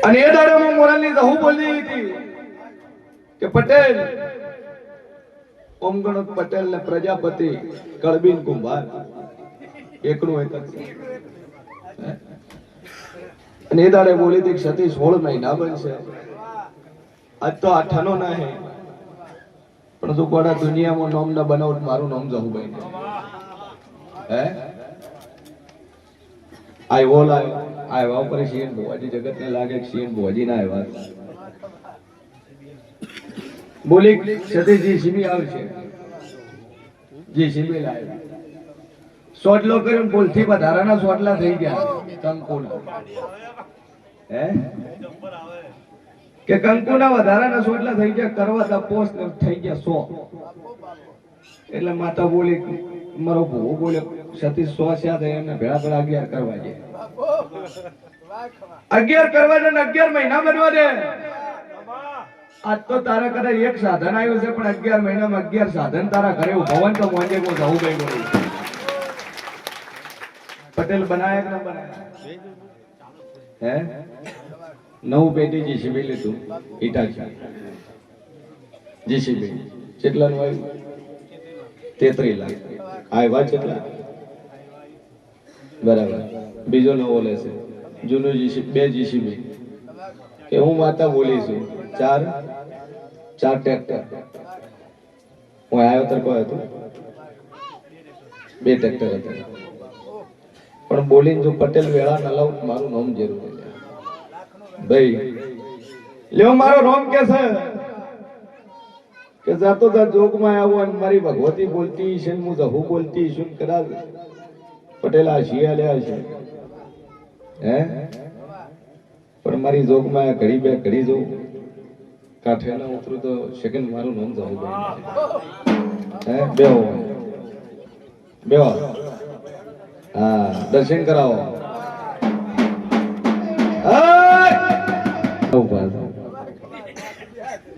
અને એ દાડે હું મોરાલની જહુ બોલી હતી કે પટેલ ઓમગણત પટેલ ને પ્રજાપતિ કળબીન કુંભાર એકનું એક અને એ દાડે બોલી હતી 16 મહિના બનશે આજ તો 8 ના હે પણ તું કોડા દુનિયામાં નામ ના બનાવ મારું નામ જહુભાઈ હે આઈ ઓલ આવ્યા ઉપર સીએન ભુવાજી જગત ને લાગે સીએન ભુવાજી ના આવ્યા બોલી સતીજી સિમી આવશે જી સિમી લાવ્યા સોટલો કર્યો બોલથી વધારાના સોટલા થઈ ગયા કંકુના હે કે કંકુના વધારાના સોટલા થઈ ગયા કરવા તપોસ થઈ ગયા 100 એટલે માતા બોલી મારો ભૂવો બોલ્યો સતીશ 100 થયા એમને ભેળા ભેળા 11 કરવા દે 11 કરવા દે 11 મહિના બનવા દે આજ તો તારા ઘરે એક સાધન આવ્યું છે પણ 11 મહિનામાં 11 સાધન તારા ઘરે ભવન તો મોંજે કો જવું ગઈ બોલી પટેલ બનાયા કે ન બનાયા હે 9 પેટી જીસીબી લીધું ઈટાચી જીસીબી કેટલાનું આવ્યું 33 લાખ આવ્યા કેટલા બરાબર બીજો નવો લેશે જૂનું જીસીબી 2 જીસીબી કે હું માતા બોલી છું 4 ટ્રેક્ટર હું આવ્યો તર કોઈ હતું 2 ટ્રેક્ટર હતા પણ બોલીને જો પટેલ વેળા ન લાવ મારું નામ જરૂર ભાઈ લ્યો મારો નામ કે છે કે જાતો તા જોગમાં આવો અને મારી ભગવતી બોલતી છે હું જહુ બોલતી છું કદાચ પટેલ આ શિયા લ્યા છે હે પણ મારી જોગમાં ઘડી બે ઘડી જો કાઠે ના ઉતરું તો સેકન્ડ મારું નામ જહુ હે બેહો હા દર્શન કરાવો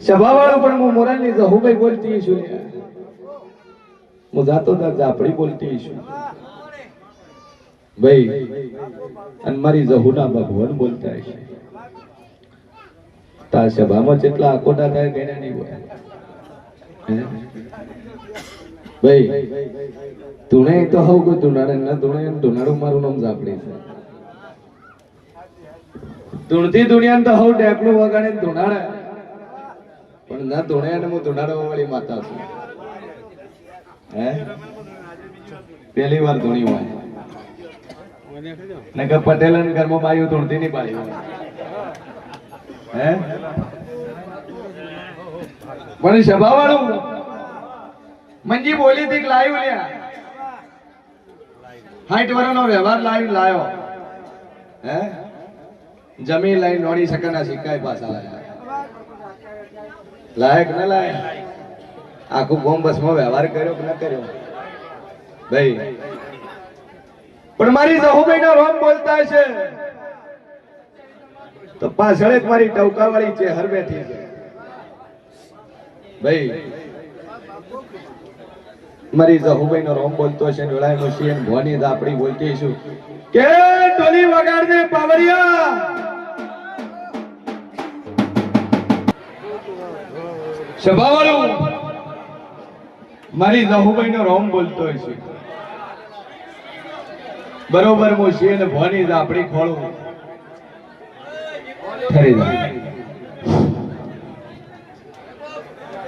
સભાવાળો પણ હું મોરાલની જહુભાઈ બોલતી છું હું જાતો જાપડી બોલતી છું ભાઈ અને મારી જહુના ભગવાન બોલતા છે તા સભામાં જેટલા આકોટા થાય તેને નહીં બોલે ભાઈ તુણે તો હવ કોઈ તુનાડે ના તુનાડું મારું નામ જાપડી છે તુણથી દુનિયા તો હવ ટેકલું વગાડે ધુણાડે પણ ના ધુણે અને હું ધુણાડો વાળી માતા છું હે પહેલી વાર ધૂણી હોય ને કે પટેલ અને ઘરમાં બાયું ધૂણતી નહીં પાડી હે પણ સભા વાળું મંજી બોલી હતી લાવ્યું લ્યા 60 વર્ષનો વ્યવહાર લાવ્યો હે જમીન લઈ નોડી શકના સિક્કા પાછા લાયક ન લાયક આખું બોમ્બ બસમાં વ્યવહાર કર્યો કે ન કર્યો ભાઈ પણ મારી જહુભાઈ નો રોમ બોલતા છે તો પાછળ એક મારી ટવકા વાળી છે હર બેઠી છે ભાઈ મારી જહુભાઈ નો રોમ બોલતો છે ને વેળાએ મુશીન ભોની આપણી બોલતી છું કે ટોલી વગાડ દે પાવરિયા સભાવાળું મારી જહુભાઈ નો રોમ બોલતો છે બરોબર મુશીન ભોની આપણી ખોળું ઠરી જાય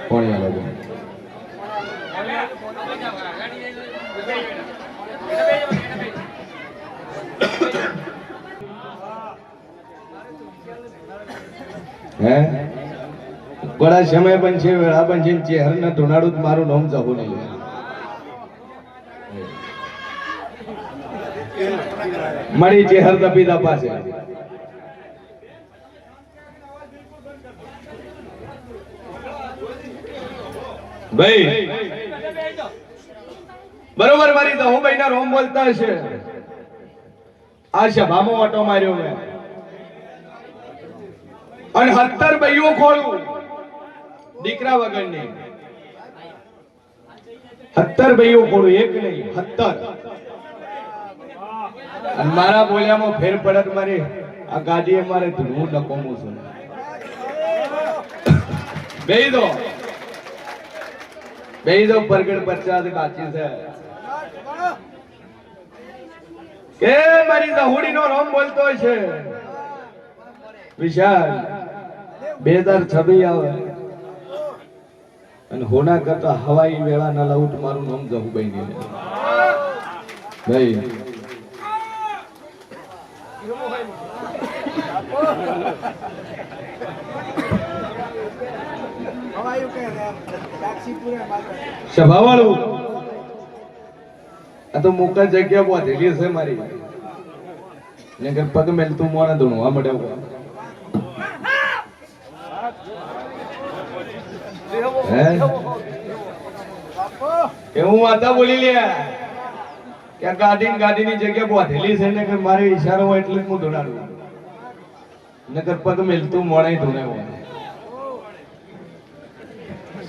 કોણ યાર હે બડા સમય પણ છે વેળા પણ છે ચહેર ને ધુણાડું મારું નામ જહુ નહીં મારી ચહેર તપીદા પાસે ભાઈ બરોબર મારી જહુભાઈ ના રોમ બોલતા છે આ સભામાં ઓટો માર્યો મેં અને 17 બઈઓ ખોળું દીકરા વગરની 17 બઈઓ ખોળું એક નહીં 17 અને મારા બોલ્યામાં ફેર પડત મારી આ ગાડી અમારે ધૂળવું નકોમું છું બેહી દો પરગડ 50 કાચી છે કે મારી દહુડી નો રોમ બોલતો છે વિશાલ 2026 આવે અને હોના કરતા હવાઈ વેળા ના લાઉટ મારું નામ જહુભાઈ ને ભાઈ સભાવાળું આ તો મુકા જગ્યા બોધેલી છે મારી નગર પગ મેલતું મોણા ધૂણવા મળ્યો હું વાતા બોલી લે કે ગાડીની જગ્યા બોધેલી છે ને કે મારે ઈશારો હોય એટલે હું ધૂણાડું નગર પગ મેલતું મોણા ધૂણાવ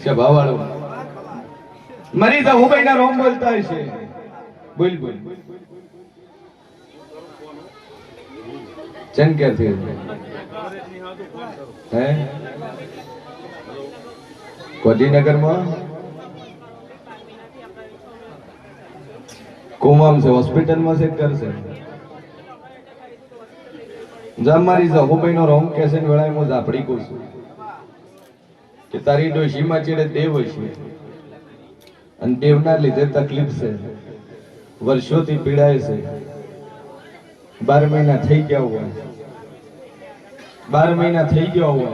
સભાવાળો મરી દહુભાઈ ના રોમ બોલતા હશે બોલ ચન ક્યાંથી હે કોડીનગર માં કોમામ છે હોસ્પિટલ માં છે કરશે જા મારી દહુભાઈ નો રોમ કેસે ને વેળાએ હું ઝાપડી કહું છું કે તારી ડોશીમાં ચેડે દેવ હશે અને દેવના લીધે તકલીફ છે વર્ષોથી પીડાય છે 12 મહિના થઈ ગયા હોય 12 મહિના થઈ ગયા હોય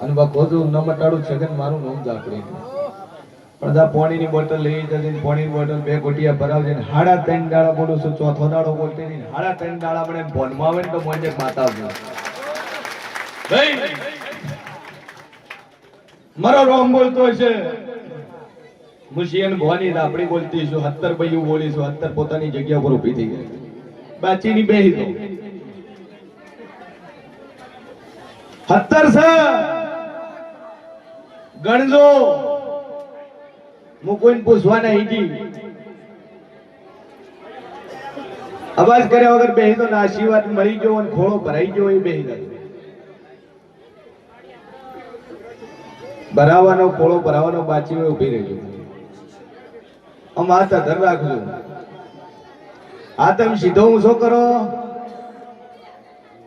અને બખોદું ન મટાડું છગન મારું નામ ઝાપડી પણ આ પાણીની બોટલ લઈ જતી પાણીની બોટલ 2 કોટિયા ભરાવજે ને 3.5 દાડા બોલું છું ચોથો દાડો બોલતી નહીં 3.5 દાડા મને ભોનમાં આવે ને તો મોજે માતા ભાઈ મારો રોમ બોલતો છે મુશિયન ભવાની આપણી બોલતી છું 70 બૈયું બોલીશું 70 પોતાની જગ્યા પર ઊભી થઈ ગઈ બાચીની બેહી દો 70 છે ગણજો હું કોઈને પૂછવા નહીં જી અવાજ કર્યા વગર બેહી દો ને આશીર્વાદ મળી ગયો અને ખોળો ભરાઈ ગયો એ બેહી દો ભરાવાનો ખોળો ભરાવાનો બાચી હોય ઉભી રહેજો આમ હાથ અધર રાખજો આ તમે સીધો ઊંચો કરો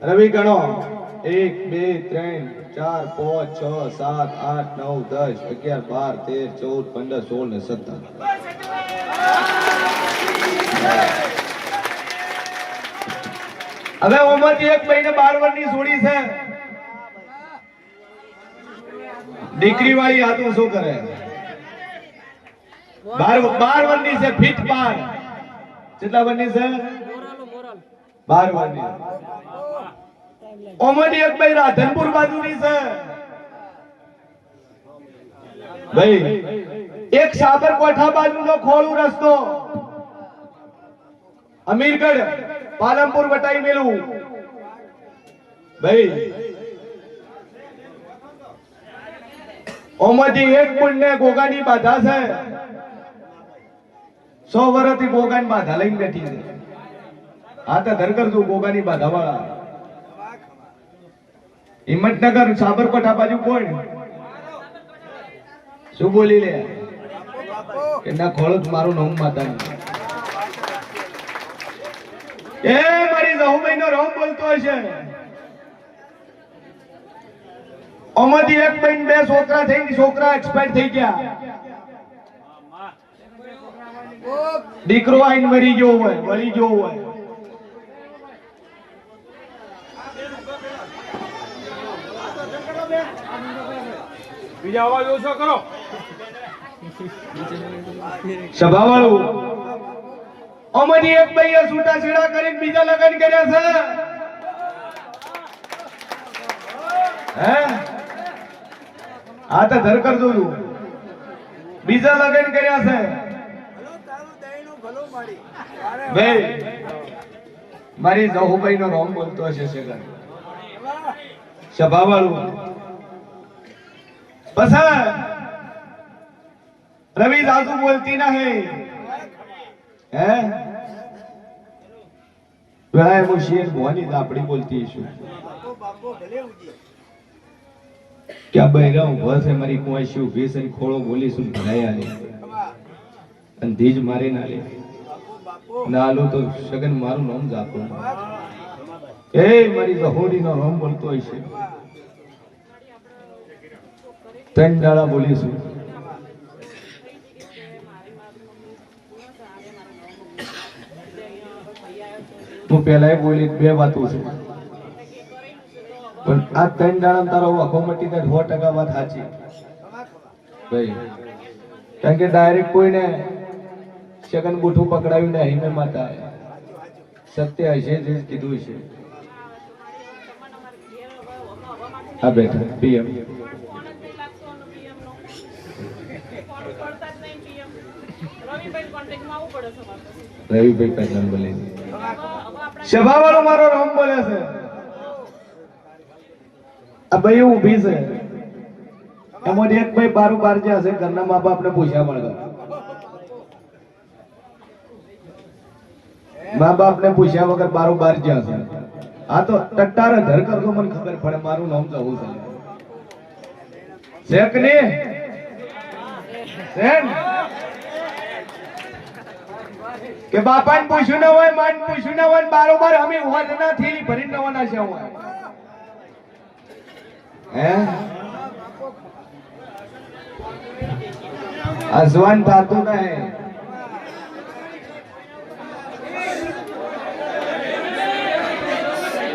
રવિ ગણો 1 2 3 4 5 6 7 8 9 10 11 12 13 14 15 16 ને 17 હવે ઓમાંથી એક મહિને 12 વર્ષની છોડી છે દીકરી વાળી હાથું શું કરે 12 વર્ષની છે ફીટ 12 કેટલા વર્ષની છે 12 વર્ષની ઓમની એક ભાઈ રાધનપુર બાજુની છે ભાઈ એક સાબરકોઠા બાજુનો ખોળું રસ્તો અમીરગઢ પાલનપુર વટાઈ મેલું ભાઈ ઓમાંથી એક પુણ્ય ગોગાની બાધા છે 100 વર્ષથી ગોગાની બાધા લઈને બેઠી છે આ તો ધરકર છું ગોગાની બાધા વાળા હિંમતનગર સાબરકોઠા બાજુ કોણ શું બોલી લે કે ના ખોળો મારું નામ માતા એ મારી દહુભાઈ નો રોમ બોલતો હશે ઓમાંથી એક બેન 2 છોકરા થઈ છોકરા એક્સપાયર થઈ ગયા દીકરો આઈને મરી ગયો હોય વળી ગયો હોય બીજા અવાજ ઓછો કરો સભાવાળું ઓમાંથી એક ભાઈએ છૂટા છેડા કરીને બીજા લગ્ન કર્યા છે હે આ તો ધર કર જોયું બીજા લગ્ન કર્યા છે ભાઈ મારી દહુભાઈ નો રોમ બોલતો હશે શેગર સભાવાળું પસંદ રવિ दादू बोलती नहीं है વેળાએ હું શેર ભવાની દાપડી બોલતી છું કે આ બૈરા ઉભા છે મારી કુંવાસી ઉભી છે ખોળો બોલીશું ભરાયા લે અને ધીજ મારી ના લે ના આલું તો સગન મારું નામ જાપો એ મારી બહોરી નો નામ બોલતો હોય છે ત્રણ દાડા બોલીશું હું પેલા બોલી બે વાતો છે પણ આ ત્રણ દાડા તારો આખો મટી જાય 100% વાત સાચી ભાઈ કારણ કે ડાયરેક્ટ કોઈને સગન ગુઠું પકડાવ્યું ને હિમે માતા સત્ય હશે જે કીધું છે આ બેઠા પીએમ રવિભાઈ પેટર્ન બોલે સભા વાળો મારો નામ બોલે છે આ ભાઈ ઊભી છે એમાં એક ભાઈ બારું બાર જે હશે ઘરના મા બાપ ને પૂછ્યા મળે મા બાપ ને પૂછ્યા વગર બારું બાર જે હશે આ તો ટટ્ટારે ધર કરતો મને ખબર પડે મારું નામ જવું છે શેક ને શેન કે બાપાને પૂછ્યું ન હોય માન પૂછ્યું ન હોય બારોબાર અમે હોજ નથી ભરી નવાના છે હું હે અજવાન થાતું નહીં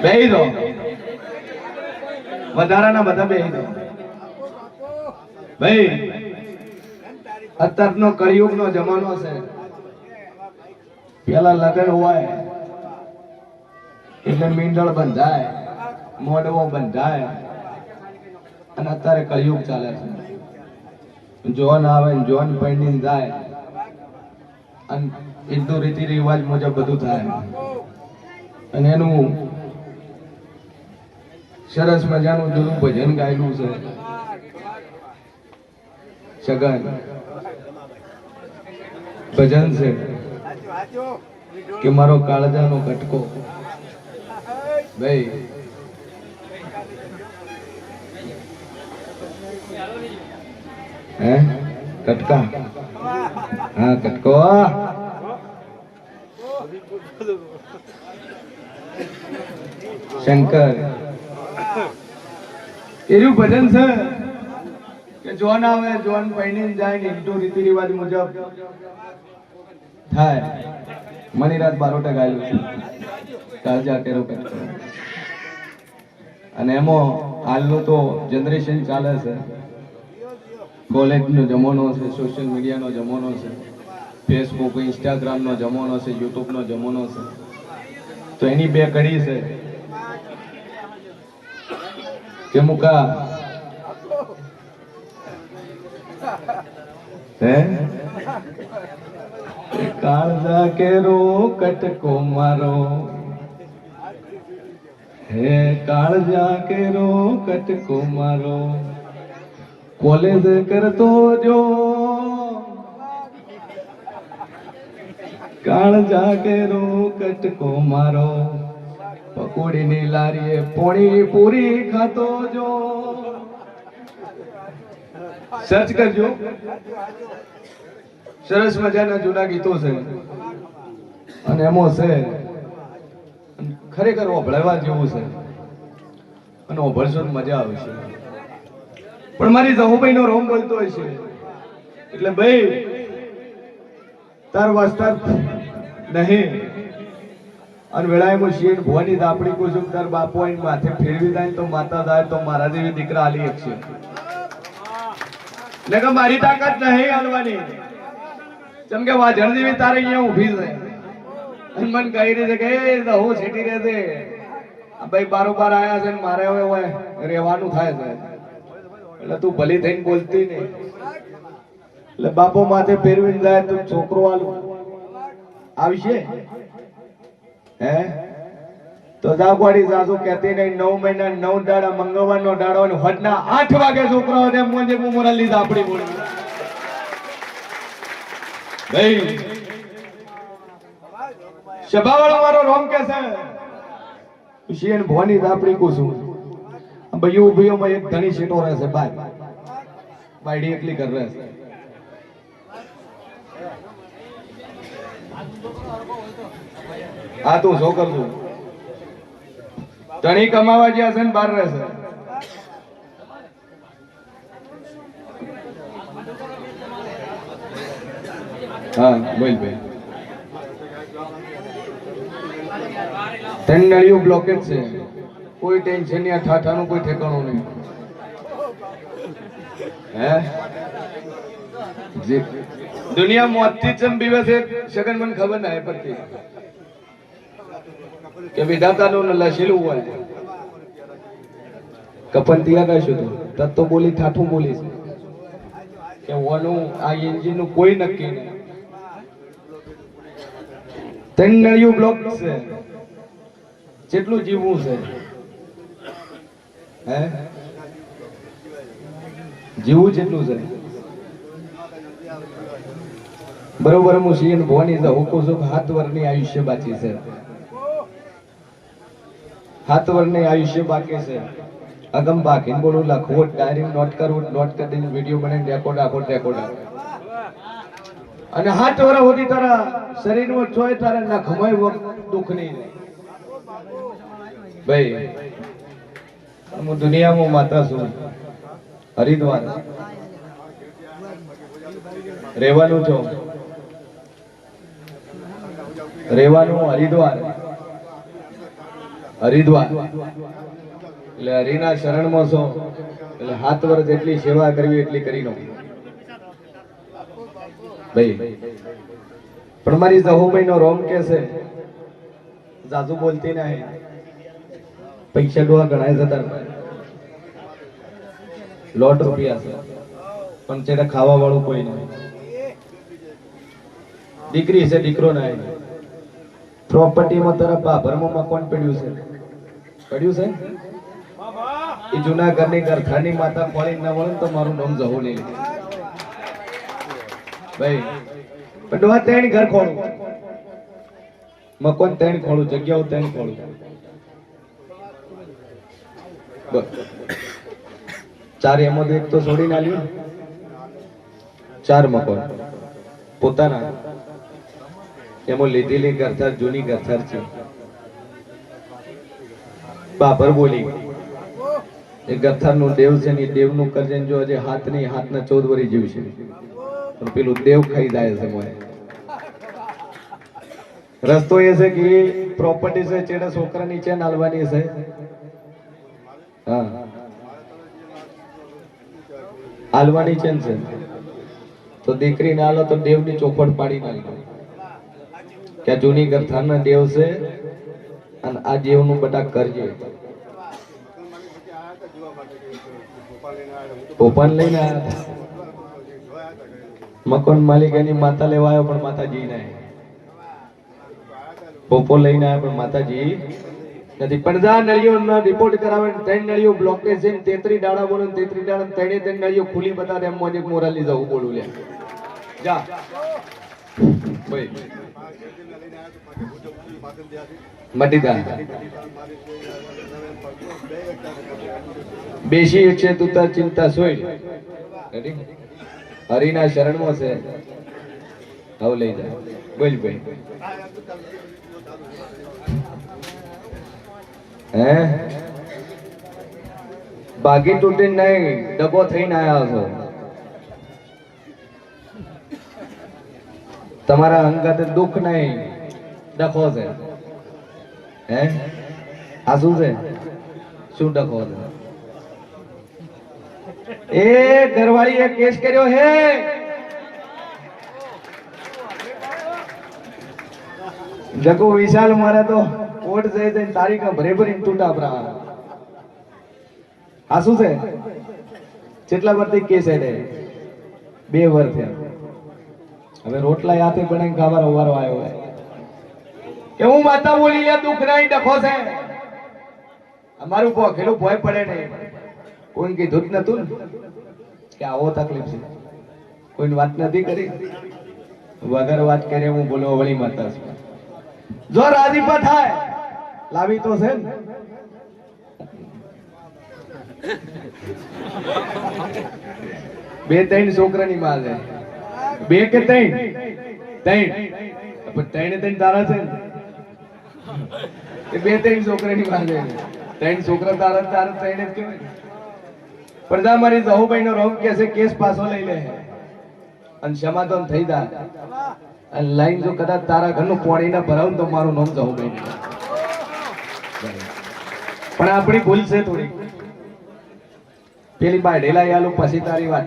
બેહી દો વધારાના બધા બેહી દો ભાઈ અત્યારનો કળિયુગ નો જમાનો છે પેલા લગન હોય એટલે મીંડળ બંધાય મોઢવો બંધાય અને અત્યારે કળિયુગ ચાલે છે જોન આવે ને જોન પૈણી જાય અને હિન્દુ રીતિ રિવાજ મુજબ બધું થાય અને એનું સરસ મજાનું જૂનું ભજન ગાયેલું છે સગન ભજન છે કે મારો કાળજાનો કટકો ભાઈ હે કટકા હા કટકો શંકર એવું ભજન છે કે જોન આવે જોન પૈણી જાય ને હિન્દુ રીતિ રિવાજ મુજબ થાય મનીરાજ બારોટા ગાયેલું છે કાળજા કેરો કટકો અને એમાં હાલનું તો જનરેશન ચાલે છે કોલેજનો જમાનો છે સોશિયલ મીડિયાનો જમાનો છે ફેસબુક ઇન્સ્ટાગ્રામનો જમાનો છે યુટ્યુબનો જમાનો છે તો એની બે કડી છે કે મુકા હે કાળજા કેરો કટકો મારો હે કાળજા કેરો કટકો મારો કોલેજ કરતો જો કાળજા કેરો કટકો મારો પકોડીની લારીએ પોણી પૂરી ખાતો જો સર્ચ કરજો સરસ મજાના જૂના ગીતો છે અને એમાં છે ખરેખર ઓભળવા જેવું છે અને ઓભળશો મજા આવશે પણ મારી જહુભાઈ નો રોમ બોલતો હોય છે એટલે ભાઈ તાર વાસ્તા નહીં અને વેળાએ હું શેઠ ભવાની દાપડી કુસુમ તાર બાપો આઈને માથે ફેરવી જાય તો માતા જાય તો મારા જેવી દીકરા આલી એક છે ને કે મારી તાકાત નહીં હાલવાની જેમ કે વાજણ જેવી તારે અહીંયા ઊભી છે અને મન કહી રહી છે કે એ હું છેટી રહેશે ભાઈ બારોબાર આયા છે ને મારે હવે રહેવાનું થાય છે એટલે તું ભલી થઈને બોલતી નહીં એટલે બાપો માથે ફેરવીને જાય તો છોકરો આવશે હે તો જાગવાડી સાસુ કહેતી નહીં 9 મહિના 9 દાડા મંગળવારનો દાડો અને હજના 8 વાગે છોકરાઓ તેમ મોજે મોરા લીધા આપણી બોલી ભાઈ સભાવાળો મારો રોમ કે છે ખુશી અને ભવાની દાપડી કો છું ભાઈઓ ભાઈઓમાં એક ધણી સીટો રહેશે બાયડી એકલી કર રહેશે હા તું શું કરશું ધણી કમાવા જ્યાં છે ને બહાર રહેશે હા બોલ ભાઈ ત્રણ નળીઓ બ્લોકેજ છે કોઈ ટેન્શન નહીં આ ઠાઠાનું કોઈ ઠેકાણું નહીં હે દુનિયા મોતથી ચમ બીવે છે સગન મને ખબર ના પડતી કે વિધાતાનું લશેલું હોય કપન ત્યાં કહીશું તું તત તો બોલી ઠાઠું બોલીશ કે ઓનું આ એન્જિન નું કોઈ નક્કી નહીં ત્રણ નળીઓ બ્લોક છે જેટલું જીવવું છે હે જીવવું જેટલું છે બરોબર હું સિંહ ભવાની હુકું છું 7 વર્ષની આયુષ્ય બાકી છે 7 વર્ષની આયુષ્ય બાકી છે અગમ બાકી બોલું લખવું ડાયરી નોટ કરવું નોટ કરીને વિડીયો બનાવીને રેકોર્ડ અને 7 વર્ષ સુધી તારા શરીરમાં ચોય તારા ના ખમાય દુઃખ નહીં ભાઈ હું દુનિયામાં માતા છું હરિદ્વાર રહેવાનું છો રહેવાનું હરિદ્વાર એટલે હરિના શરણમાં છો એટલે 7 વર્ષ જેટલી સેવા કરવી એટલી કરી નો ભાઈ પણ મારી જહુભાઈ નો રોમ કે છે જાજુ બોલતી નહીં પૈસા ડોહા ગણાય જતા લોટ રૂપિયા છે પણ છેડે ખાવા વાળું કોઈ નહીં દીકરી છે દીકરો નહીં પ્રોપર્ટીમાં તારા બાભરમાં કોણ પડ્યું છે એ જૂના ઘરની ગરખાની માતા ખોળી ના વળે તો મારું નામ જવું નહીં ભાઈ પણ ડોહા ત્રણ ઘર ખોળું મકોન ત્રણ ખોળું જગ્યાઓ ત્રણ ખોળું ચાર એમાં એક તો છોડીને આલ્યું 4 મકોન પોતાના એમાં લીધેલી ગરથાર જૂની ગરથાર છે બાબર બોલી એ ગરથાર નું દેવ છે ને દેવ નું કરજન જો હજે હાથ ના 14 વરી જીવ છે પણ પેલું દેવ ખાઈ જાય છે મોય રસ્તો એ છે કે પ્રોપર્ટી છે ચેડા છોકરા નીચે નાલવાની છે હા હાલવાની છે તો દીકરી ના હાલો તો દેવ ની ચોખવટ પાડી નાખી કે જૂની ગરથાના દેવ છે અને આ દેવ નું બટા કરજે પોપન લઈને આવ્યા મકોન માલિક એની માતા લેવા આવ્યો પણ માતાજી નહીં પોપો લઈને આવ્યા પણ માતાજી નથી પણ જા નળીઓ રિપોર્ટ કરાવે 3 નળીઓ બ્લોકેજ છે 33 ડાળા બોલો 33 ડાળા 3 નળીઓ ખુલી બતા દે મોજે મોરાલી જવું બોલું લે જા ભાઈ મટીદા બેસી છે તું તાર ચિંતા સોઈ રેડી હરિના શરણમાં છે હવે લઈ જા બોલ ભાઈ હે બાગી તૂટીને નહીં ડગો થઈને આવ્યા છો તમારા અંગત દુઃખ નહીં ડખો છે હે આ શું છે શું ડખો છે એ ઘરવાળીએ કેસ કર્યો હે જગો વિશાલ મારે તો કોર્ટ જઈ જઈને તારીખ ભરે ભરીને તૂટા પ્રા આ શું છે કેટલા વર્ષથી કેસ હેડે 2 વર્ષ થયા હવે રોટલા હાથે બનાવીને ખાવાનો વારો આવ્યો હોય કે હું માતા બોલી લે દુઃખ નહીં ડખો છે અમારું ભોખેલું ભોય પડે નહીં કોઈ કીધું જ નતું કે આવો તકલીફ છે કોઈને વાત નથી કરી વગર વાત કરે હું બોલવા વળી માતા છું જો રાજીપા થાય લાવી તો છે ને બે ત્રણ છોકરાની માં છે બે કે ત્રણ ત્રણ તારા છે ને એ બે ત્રણ છોકરાની માં છે ત્રણ છોકરા તારા તારા ત્રણ જ કહેવાય પડદા મારી જહુભાઈ નો રોમ કે છે કેસ પાછો લઈ લે અને સમાધાન થઈ જાય અને લાઈન જો કદાચ તારા ઘરનું પાણી ના ભરાવું તો મારું નામ જહુભાઈ પણ આપણી ભૂલ છે થોડી પેલી બાય ઢેલા આલું પછી તારી વાત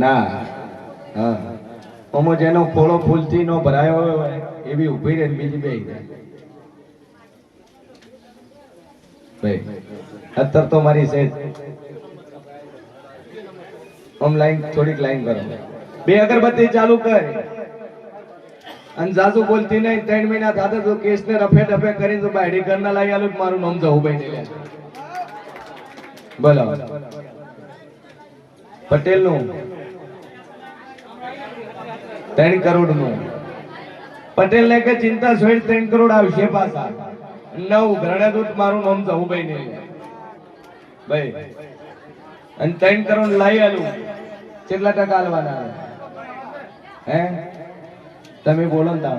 ના હા ઓમો જેનો ખોળો ફૂલથી નો ભરાયો હોય એવી ઉભી રહે બીજી બે ભાઈ અત્યારે તો મારી છે ઓમ લાઈન થોડીક લાઈન કરો બે અગરબત્તી ચાલુ કર અને જાજુ બોલતી નહીં 3 મહિના થતા તો કેસ ને રફે ડફે કરી તો બાયડી ઘરના લાવી આલું મારું નામ જહુભાઈ ને બોલો પટેલ નું 3 કરોડ નું પટેલ ને કે ચિંતા છોડ 3 કરોડ આવશે પાછા 9 ઘરડા દૂધ મારું નામ જહુભાઈ ને ભાઈ અને 3 કરોડ લાવી આલું કેટલા ટકા આલવાના હે તમે બોલો ને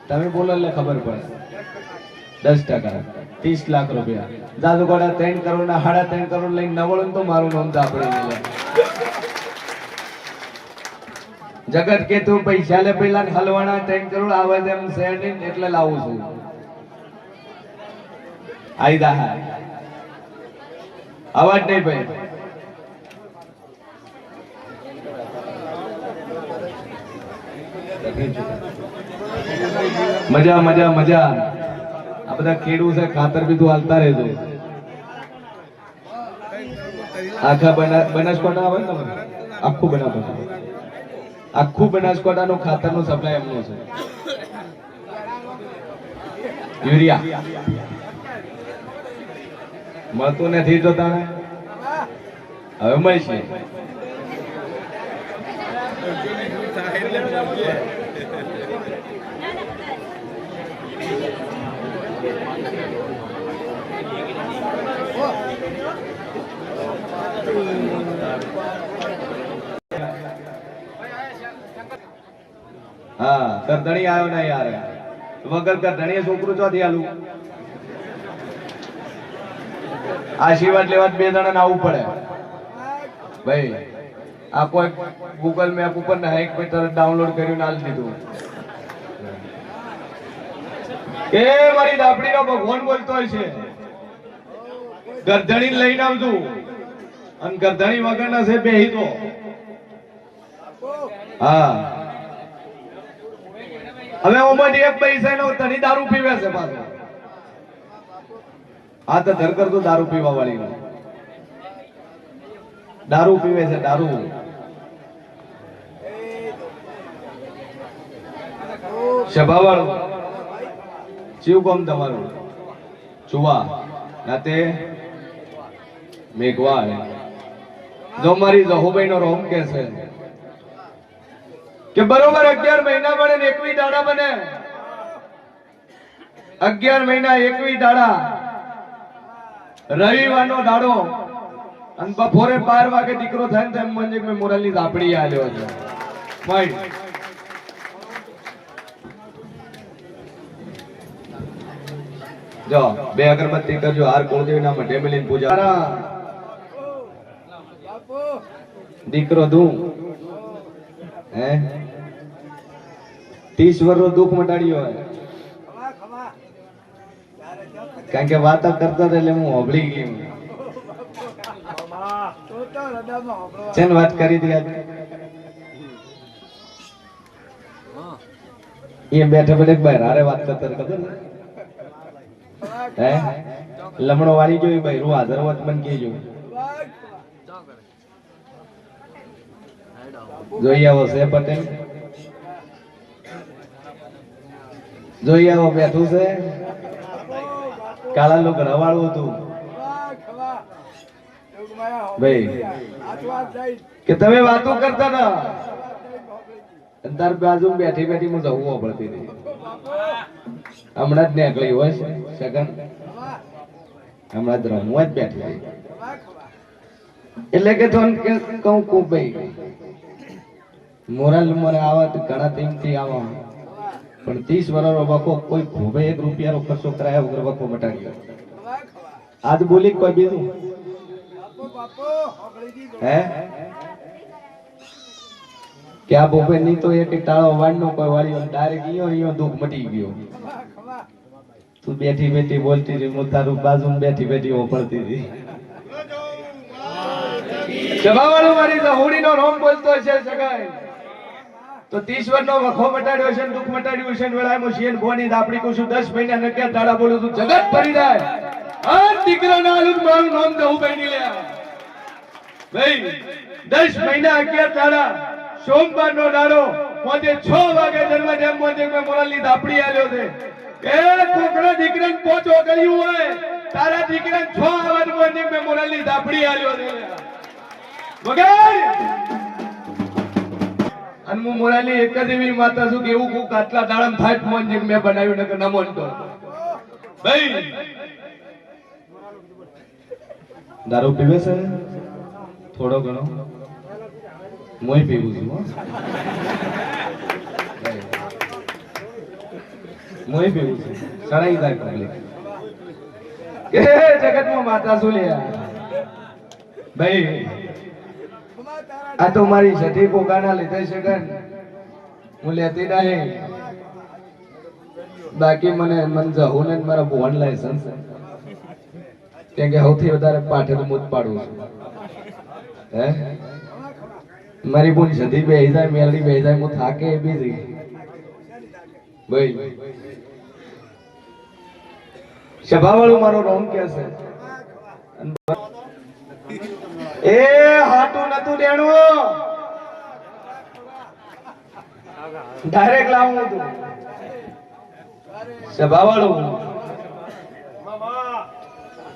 તમે બોલો એટલે ખબર પડે 10% 30 લાખ રૂપિયા જાદુગોડા 3 કરોડ ના 3.5 કરોડ લઈને નવળો તો મારું નામ દાપડી જગત કે તું પૈસા લે પેલા હલવાના 3 કરોડ આવે તેમ શેર નહીં એટલે લાવું છું આઈદા હા અવાજ નહીં ભાઈ મજા મજા મજા આ બધા ખેડૂત છે ખાતર બીજું હાલતા રહેજો આખા બનાસકાંઠા આવે ને આખું બનાસકાંઠાનું ખાતરનું સપ્લાય એમનું છે યુરિયા મળતું નથી તો તાણે હવે મળશે હા કરધણી આવ્યો ના યાર વગર કરધણીએ છોકરું ચોથી આલું આશીર્વાદ લેવા 2 જણા આવવું પડે ભાઈ આ કોઈ ગૂગલ મેપ ઉપર ને હાઈક પર તરત ડાઉનલોડ કર્યું નાલ દીધું એ મારી દાપડી નો ભગવાન બોલતો હોય છે ગરધણી લઈને આવજો અને ગરધણી વગર ના છે બેહી તો હા હવે ઓમાં એક પૈસા નો તની દારૂ પીવે છે પાછો આ તો ધરકર તો દારૂ પીવા વાળી દારૂ પીવે છે દારૂ સભાવાળું શિવ કોમ તમારું ચુવા નાતે મેઘવાળ જો મારી જહુભાઈ નો રોમ કે છે કે બરોબર 11 મહિના બને ને 21 દાડા બને 11 મહિના 21 દાડા રવિવારનો દાડો અને બપોરે 12 વાગે દીકરો થાય ને તેમ મને મેં મોરલની ઝાપડી આલ્યો છે ફાઈન જો 2 અગરબત્તી કરજો હાર કુળદેવી ના મઢે મેલીને પૂજા દીકરો દઉં હે 30 વર્ષનો દુઃખ મટાડ્યો હોય કારણ કે વાત કરતા એટલે હું હોબળી ગઈ ચેન વાત કરી દી એ બેઠા બેઠા ભાઈ હારે વાત કરતા ખબર હે લમણો વાળી જોઈ ભાઈ રૂ હાજર હોત મન કેજો જોઈ આવો છે પટેલ જોઈ આવો બેઠું છે કાળા લોકો રવાળું હતું ભાઈ કે તમે વાતો કરતા હતા તાર બાજુ બેઠી બેઠી હું જવું પડતી હતી હમણાં જ નીકળી હોય છે સગન હમણાં જ રમવા જ બેઠી હતી એટલે કે તો કહું કું ભાઈ મોરલ મને આવા ઘણા ટીમથી આવા પણ 30 વર્ષનો વખો કોઈ ભોવે 1 રૂપિયાનો ખર્ચો કરાયા વગર વખો મટાડ્યો આજ બોલી કોઈ બીજું હે કે આ બોપે ની તો એક તાળો વાળનો કોઈ વાળી ડાયરેક્ટ ઈયો દુઃખ મટી ગયો તું બેઠી બેઠી બોલતી રહી હું તારું બાજુ બેઠી બેઠી ઓપડતી હતી જવાવાળો મારી હોડીનો રોમ બોલતો છે સગાઈ તો 30 વર્ષનો વખો મટાડ્યો છે દુઃખ મટાડ્યું છે વેળાએ હું શેન ભોની દાપડી કુશું 10 મહિના નક્યા તાળા બોલું તું જગત ફરી જાય આ દીકરો ના આલું મારું નામ દઉં બેની લે ભાઈ 10 મહિના 11 તાળા સોમવાર નો દાડો મોજે 6 વાગે જન્મદિન મોજે મે મોરાલી દાપડી આલ્યો છે એ કોકરા દીકરાને પોચો કર્યું હોય તારા દીકરાને 6 વાગે મોજે મે મોરાલી દાપડી આલ્યો છે વગાડ અને હું મોરાલી એક જ એવી માતા છું કે એવું કોક આટલા દાડમ થાય મોજે મે બનાવ્યું નકર ન મોનતો ભાઈ દારૂ પીવે છે થોડો ઘણો મોય પીવું છું મોય પીવું છું સરાઈ જાય પબ્લિક કે જગતમાં માતા શું લે ભાઈ આ તો મારી સતી પોકાના લીધે છે ગન હું લેતી નહીં બાકી મને જવું ને મારા ભોન લાયસન્સ કેમ કે સૌથી વધારે પાઠેલું મુજ પાડું છું હે મારી બોન સધી બેહી જાય મેલડી બેહી જાય હું થાકે એ બી જઈ ભાઈ સભાવાળું મારો રોમ કે છે એ હાટું નતું દેણું ડાયરેક્ટ લાવું હતું સભાવાળું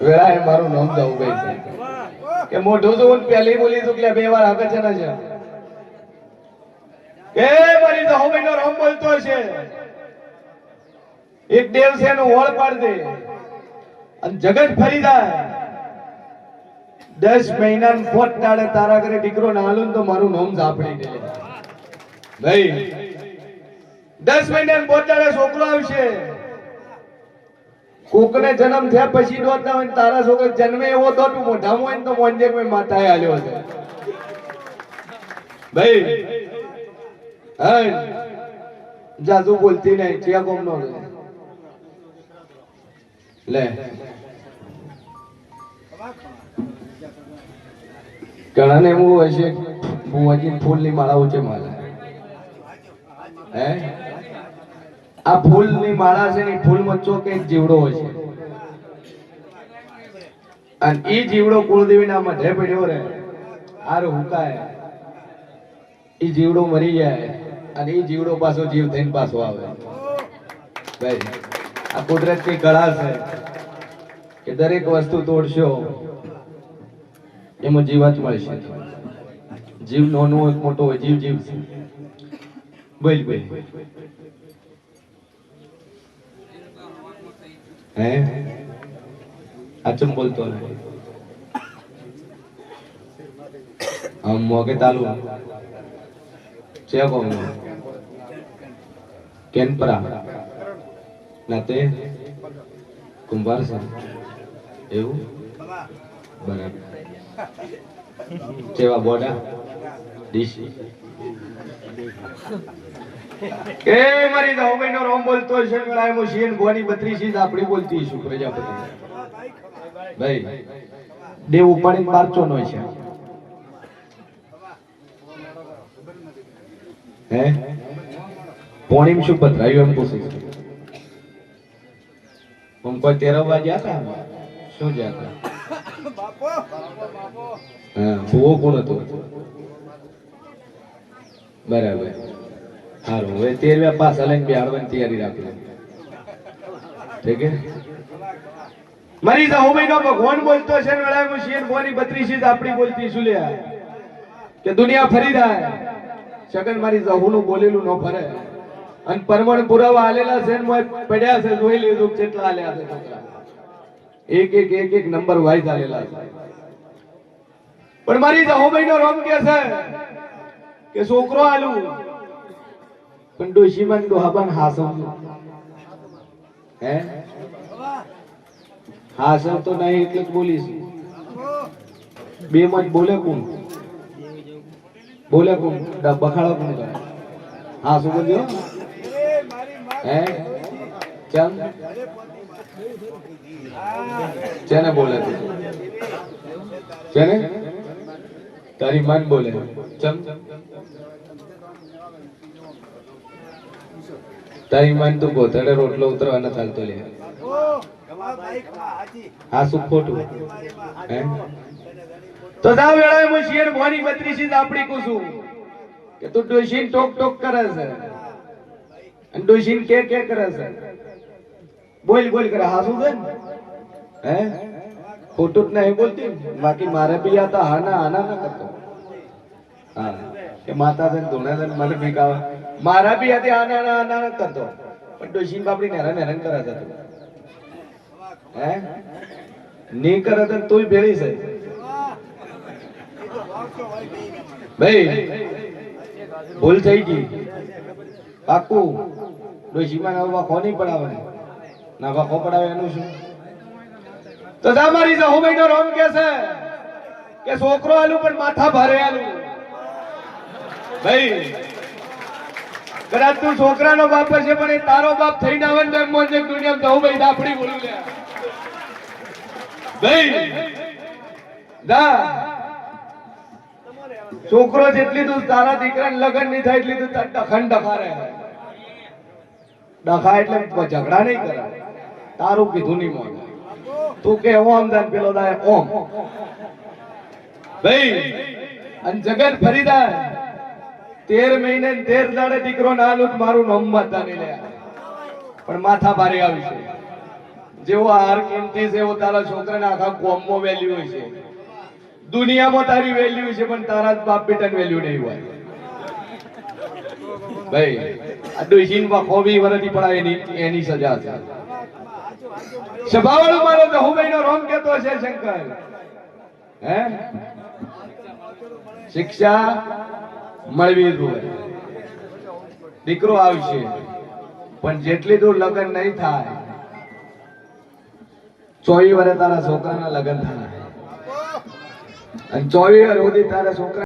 વેળાએ મારું નામ જવું ગઈ છે કે મોઢું તો પહેલી બોલી તું કે 2 વાર આગળ છે ને છે એ મારી તો હોમીનો રામ બોલતો છે એક દેવ છે નો ઓળ પાડ દે અને જગત ફરી જાય 10 મહિના પોત ડાળે તારા ઘરે દીકરો ના હાલું તો મારું નામ ઝાપડી દે ભાઈ 10 મહિના પોત ડાળે છોકરો આવશે કોકને જન્મ થયા પછી દોત ના હોય તારા છોકરો જન્મે એવો દોટ મોઢામાં હોય ને તો મોંજે મે માતાએ આલ્યો છે ભાઈ હા જાજુ બોલતી નહીં ચિયા કોમ નો લે ઘણાને એવું હોય છે બુવાજી ફૂલની માળા ઉચે માલા હે આ ફૂલની માળા છે ને ફૂલમાં ચોક એક જીવડો હોય છે અને ઈ જીવડો કુળદેવીના મઢે પડ્યો રે આર હુકાય ઈ જીવડો મરી જાય અને ઈ જીવડો પાછો જીવ થઈને પાછો આવે ભાઈ આ કુદરતની કળા છે કે દરેક વસ્તુ તોડશો એમાં જીવાત મળશે જીવ નાનો હોય મોટો હોય જીવ જીવ છે બોલ બોલ હે આચમ બોલતો નથી આમ મોગે તાલુ છે કોમ કેનપરા નાતે કુંભાર છે એવું બરાબર જેવા બોડા ડીસી એ મારી દોમઈનો રોમ બોલતો છે મેળાએ મો શીન ગોની 32 જ આપડી બોલતી છું પ્રજાપતિ ભાઈ દેવ ઉપાડીને મારચો નો છે હે પોણીમ શું પધરાયું એમ પૂછે છે હું કોઈ 13 વાગ્યા હતા શું ગયા બાપો હા ભૂવો કોણ હતો બરાબર હારું હવે 13 પાછા લઈને બિહાડવાની તૈયારી રાખી ઠીક હે મારી જાહુભાઈનો ભગવાન બોલતો છે વેળાએ હું શેર બોની 32 જ આપણી બોલતી છું લ્યા કે દુનિયા ફરી જાય છગન મારી જહુનું બોલેલું ન ફરે અને પરમણ પુરાવા આલેલા છે ને મોય પડ્યા છે જોઈ લીધું કેટલા આલ્યા છે છોકરા એક નંબર વાઇઝ આલેલા છે પણ મારી જહુભાઈ નો રોમ કે છે કે છોકરો આલું પણ ડોશીમાં ડોહાબાન હાસમ હે હાસમ તો નહીં એટલે જ બોલીશ બે માં જ બોલે કોણ બખાડો કોણ કરે હા શું બોલ્યો હે ચમ ચેને બોલે ચેને તારી માન બોલે ચમ તારી માન તું ગોધડે રોટલો ઉતરવા ન ચાલતો લે હા શું ખોટું હે તો જા વેળાએ હું શેર ભવાની 32 આપડી કુસું કે તું ડોશીન ટોક કરે છે અને ડોશીન કે કરે છે બોલ કરે હા શું છે હે ખોટું જ નહીં બોલતી બાકી મારે બી આ તો આના ના કરતો હા કે માતા છે ધોણા છે મને ભીકાવે મારા બી આથી આના ના કરતો પણ ડોશીન બાપડી નેરાન કરે છે હે ની કરે તો તુંય ભેળી છે ભાઈ ભૂલ થઈ ગઈ પાકું ડોશીમાં ના વાખો નહીં પડાવે ના વાખો પડાવે એનું શું તો જા મારી જહુભાઈ નો રોમ કે છે કે છોકરો આલું પણ માથા ભારે આલું ભાઈ કદાચ તું છોકરાનો બાપ છે પણ એ તારો બાપ થઈને આવે ને મોજ દુનિયા જહુભાઈ દાપડી બોલું લે ભાઈ જા છોકરો જેટલી તું તારા દીકરાને લગ્ન નહીં થાય એટલી તું ડખણ ડખારે ડખા એટલે ઝઘડા નહીં કરે તારું કીધું નહીં મોન તું કે ઓમ દાન પેલો દાય ઓમ ભાઈ અને જગત ફરીદા 13 મહિને 13 દાડે દીકરો ના આલું મારું નામ માતા નહીં લે પણ માથા ભારે આવી છે જેવો હાર કિંમતી છે એવો તારા છોકરાને આખા કોમમાં વેલ્યુ હોય છે દુનિયામાં તારી વેલ્યુ છે પણ તારા બાપ બેટાની વેલ્યુ નહીં હોય ભાઈ આ ડોશીન વાખોબી વરદી પડાય એની સજા છે સભાવાળો મારો જહુભાઈ નો રોમ કેતો છે શંકર હે શિક્ષા મળવી જોઈએ દીકરો આવશે પણ જેટલી દૂર લગ્ન નહીં થાય 24 વર્ષે તારા છોકરાના લગ્ન થાય અને 24 વર્ષ સુધી તારા છોકરા